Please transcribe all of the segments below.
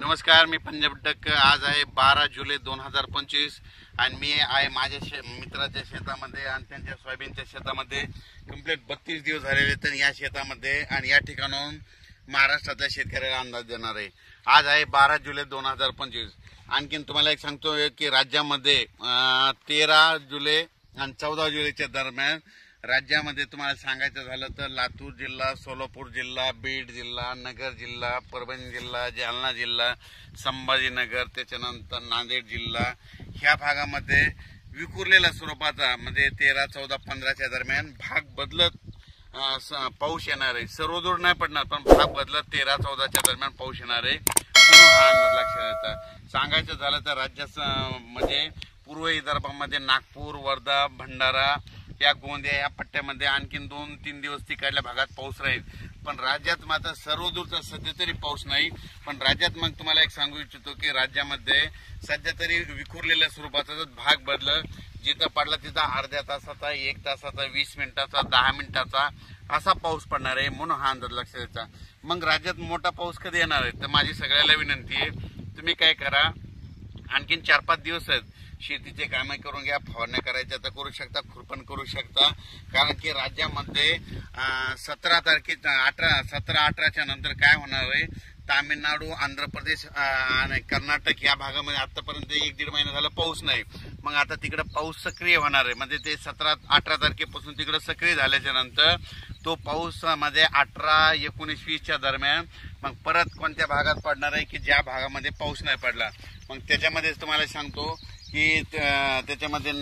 नमस्कार, मी पंजाब डक। आज आहे 12 जुलै 2025 आणि मी आहे माझ्या मित्राच्या शेतामध्ये आणि त्यांच्या सोयाबीनच्या शेतामध्ये। कंप्लीट 32 दिवस झालेले तर या शेतामध्ये आणि या ठिकाणाहून महाराष्ट्राच्या शेतकऱ्याला अंदाज देणार आहे। आज आहे 12 जुलै 2025। आणखीन तुम्हाला एक सांगतो की राज्यामध्ये 13 जुलै आणि 14 जुलैच्या दरम्यान राज्यामध्ये तुम्हाला सांगायचं झालं तर लातूर जिल्हा, सोलापूर जिल्हा, बीड जिल्हा, नगर जिल्हा, परभणी जिल्हा, जालना जिल्हा, संभाजीनगर, त्याच्यानंतर नांदेड जिल्हा ह्या भागामध्ये विखुरलेल्या स्वरूपाचा म्हणजे 13, 14, 15च्या दरम्यान भाग बदलत पाऊस येणार आहे। सर्वदूर नाही पडणार पण भाग बदलत 13, 14च्या दरम्यान पाऊस येणार आहे म्हणून हा अंदाज लक्षात येतं। सांगायचं झालं तर राज्यात म्हणजे पूर्व विदर्भामध्ये नागपूर, वर्धा, भंडारा या गोंदिया या पट्ट्यामध्ये आणखीन 2-3 दिवस तिकडल्या भागात पाऊस राहील। पण राज्यात मात्र सर्वदूरचा सध्या तरी पाऊस नाही। पण राज्यात मग तुम्हाला एक सांगू इच्छितो की राज्यामध्ये सध्या तरी विखुरलेल्या स्वरूपाचा भाग बदलत जिथं पडला तिथं अर्ध्या तासाचा, 1 तासाचा, 20 मिनिटाचा, 10 मिनिटाचा असा पाऊस पडणार आहे म्हणून हा अंदाज लक्षात येतो। मग राज्यात मोठा पाऊस कधी येणार आहे तर माझी सगळ्याला विनंती आहे, तुम्ही काय करा, आणखीन 4-5 दिवस आहेत, शेतीचे कामे करून घ्या, फवारण्या करायच्या तर करू शकता, खुरपण करू शकता। कारण की राज्यामध्ये 17-18च्या नंतर काय होणार आहे, तामिळनाडू, आंध्र प्रदेश आणि कर्नाटक या भागामध्ये आतापर्यंत 1-1.5 महिना झाला पाऊस नाही। मग आता तिकडे पाऊस सक्रिय होणार आहे म्हणजे ते 17-18 तारखेपासून तिकडे सक्रिय झाल्याच्या नंतर तो पाऊस मध्ये 18, 19, 20च्या दरम्यान मग परत कोणत्या भागात पडणार आहे की ज्या भागामध्ये पाऊस नाही पडला। मग त्याच्यामध्ये तुम्हाला सांगतो की त्याच्यामध्ये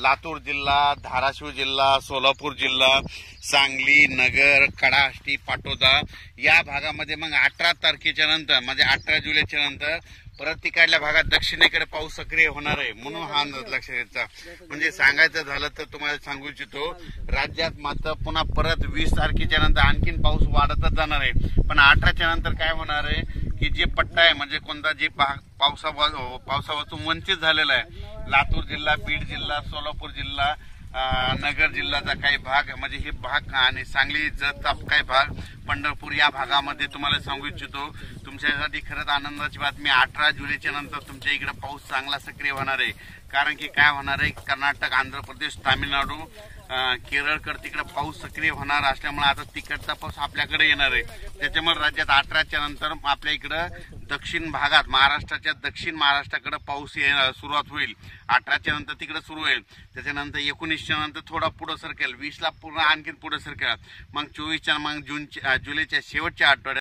लातूर जिल्हा, धाराशिव जिल्हा, सोलापूर जिल्हा, सांगली, नगर, कडाष्टी, पाटोदा या भागामध्ये मग 18 तारखेच्या नंतर म्हणजे 18 जुलैच्या नंतर परत तिकडल्या भागात दक्षिणेकडे पाऊस सक्रिय होणार आहे म्हणून हा अंदाज लक्षात घ्यायचा। म्हणजे सांगायचं झालं तर तुम्हाला सांगू इच्छितो राज्यात मात्र पुन्हा परत 20 तारखेच्या नंतर आणखीन पाऊस वाढतच जाणार आहे। पण 18च्या नंतर काय होणार आहे की जे पट्टा आहे म्हणजे कोणता जे पावसापासून वंचित झालेला आहे, लातूर जिल्हा, बीड जिल्हा, सोलापूर जिल्हा, नगर जिल्ह्याचा काही भाग म्हणजे हे भाग आणि सांगली जतचा काही भाग, पंढरपूर या भागामध्ये तुम्हाला सांगू इच्छितो तुमच्यासाठी खरंच आनंदाची बातमी, 18 जुलैच्या नंतर तुमच्या इकडे पाऊस चांगला सक्रिय होणार आहे। कारण की काय होणार आहे, कर्नाटक, आंध्र प्रदेश, तामिळनाडू, केरळकडे तिकडे पाऊस सक्रिय होणार असल्यामुळे आता तिकडचा पाऊस आपल्याकडे येणार आहे। त्याच्यामुळे राज्यात 18च्या नंतर आपल्या इकडे दक्षिण भागात महाराष्ट्राच्या दक्षिण महाराष्ट्राकडे पाऊस सुरुवात होईल। 18च्या नंतर तिकडे सुरू होईल, त्याच्यानंतर 19च्या नंतर थोडा पुढे सरकेल, 20ला पूर्ण आणखी पुढे सरकेल, मग 24च्या मग जुलैच्या शेवटच्या आठवड्यात